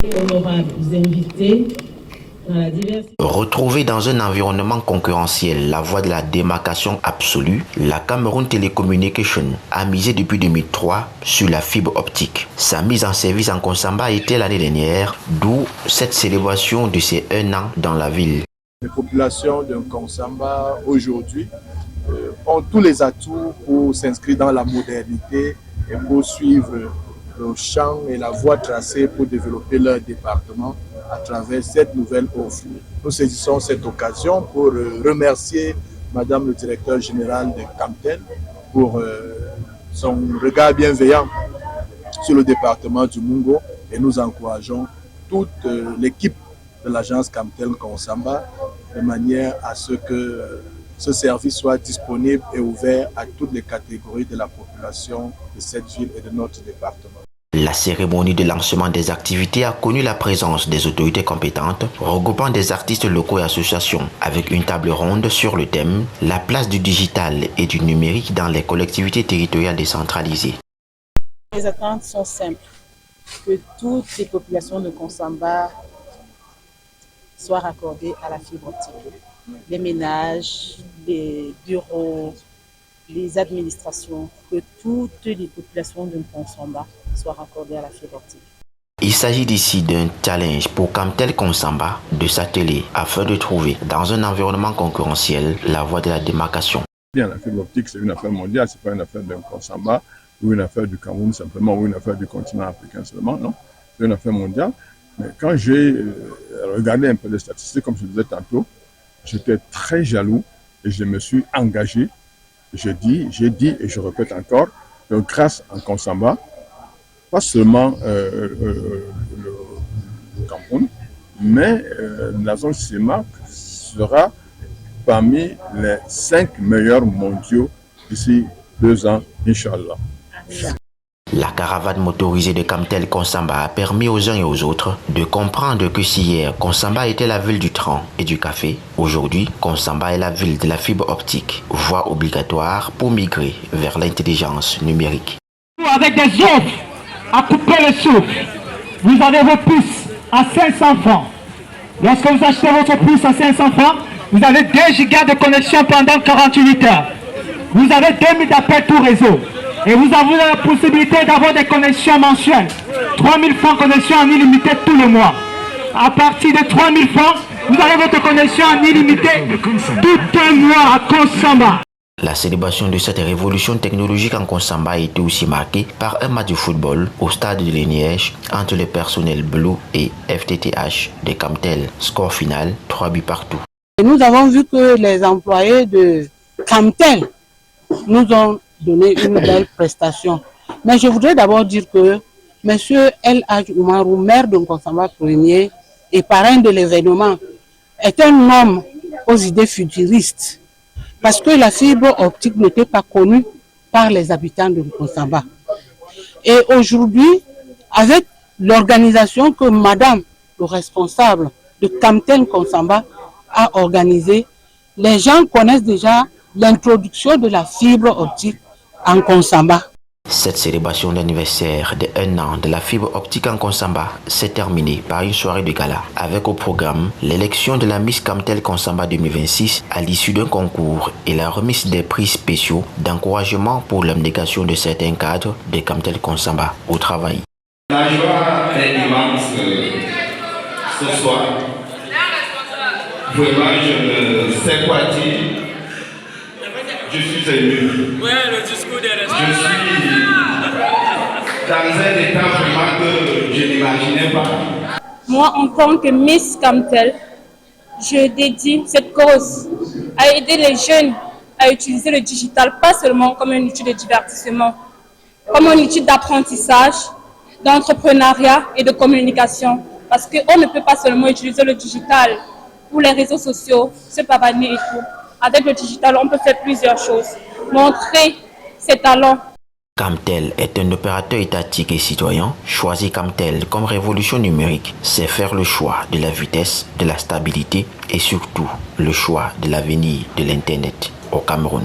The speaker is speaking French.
Honorables invités, Retrouvée dans un environnement concurrentiel, la voie de la démarcation absolue, la Cameroun Telecommunication a misé depuis 2003 sur la fibre optique. Sa mise en service en Konsamba a été l'année dernière, d'où cette célébration de ses 1 an dans la ville. Les populations de Konsamba aujourd'hui ont tous les atouts pour s'inscrire dans la modernité et pour suivre le champ et la voie tracée pour développer leur département à travers cette nouvelle offre. Nous saisissons cette occasion pour remercier Madame le directeur général de Camtel pour son regard bienveillant sur le département du Mungo et nous encourageons toute l'équipe de l'agence Camtel Konsamba de manière à ce que ce service soit disponible et ouvert à toutes les catégories de la population de cette ville et de notre département. La cérémonie de lancement des activités a connu la présence des autorités compétentes, regroupant des artistes locaux et associations, avec une table ronde sur le thème « La place du digital et du numérique dans les collectivités territoriales décentralisées ». Les attentes sont simples, que toutes les populations de Konsamba soient raccordées à la fibre optique. Les ménages, les bureaux, les administrations, que toutes les populations de Konsamba soient raccordées à la fibre optique. Il s'agit ici d'un challenge pour Camtel Konsamba de s'atteler afin de trouver, dans un environnement concurrentiel, la voie de la démarcation. Bien, la fibre optique, c'est une affaire mondiale, ce n'est pas une affaire d'un Konsamba ou une affaire du Cameroun simplement ou une affaire du continent africain seulement, non. C'est une affaire mondiale. Mais quand j'ai regardé un peu les statistiques, comme je disais tantôt, j'étais très jaloux et je me suis engagé. J'ai dit et je répète encore, que grâce à Konsamba, pas seulement le Cameroun, mais la zone CIMAC sera parmi les 5 meilleurs mondiaux d'ici 2 ans, Inch'Allah. La caravane motorisée de Camtel Konsamba a permis aux uns et aux autres de comprendre que si hier Konsamba était la ville du train et du café, aujourd'hui Konsamba est la ville de la fibre optique, voie obligatoire pour migrer vers l'intelligence numérique. Avec des offres à couper le souffle, vous avez vos puces à 500 francs. Lorsque vous achetez votre puce à 500 francs, vous avez 2 gigas de connexion pendant 48 heures. Vous avez 2000 d'appels tout réseau. Et vous avez la possibilité d'avoir des connexions mensuelles. 3000 francs connexion en illimité tous les mois. À partir de 3000 francs, vous avez votre connexion en illimité tout un mois à Konsamba. La célébration de cette révolution technologique en Konsamba a été aussi marquée par un match de football au stade de Léniège entre le personnel Blue et FTTH de Camtel. Score final, 3 buts partout. Nous avons vu que les employés de Camtel nous ont donné une belle prestation. Mais je voudrais d'abord dire que M. El Hadj Oumarou, maire de Konsamba Premier et parrain de l'événement, est un homme aux idées futuristes. Parce que la fibre optique n'était pas connue par les habitants de Konsamba. Et aujourd'hui, avec l'organisation que Madame, le responsable de Camtel Konsamba, a organisée, les gens connaissent déjà l'introduction de la fibre optique en Konsamba. Cette célébration d'anniversaire de 1 an de la fibre optique en Konsamba s'est terminée par une soirée de gala avec au programme l'élection de la Miss Camtel Konsamba 2026 à l'issue d'un concours et la remise des prix spéciaux d'encouragement pour l'abnégation de certains cadres de Camtel Konsamba au travail. La joie est immense ce soir. Vraiment, je ne sais quoi dire. Je suis ému. Ouais, le discours des responsables. Je suis dans un état vraiment que je n'imaginais pas. Moi, en tant que Miss Camtel, je dédie cette cause à aider les jeunes à utiliser le digital, pas seulement comme un outil de divertissement, comme un outil d'apprentissage, d'entrepreneuriat et de communication. Parce qu'on ne peut pas seulement utiliser le digital pour les réseaux sociaux, se pavaner et tout. Avec le digital, on peut faire plusieurs choses. Montrer ses talents. Camtel est un opérateur étatique et citoyen. Choisir Camtel comme révolution numérique, c'est faire le choix de la vitesse, de la stabilité et surtout le choix de l'avenir de l'Internet au Cameroun.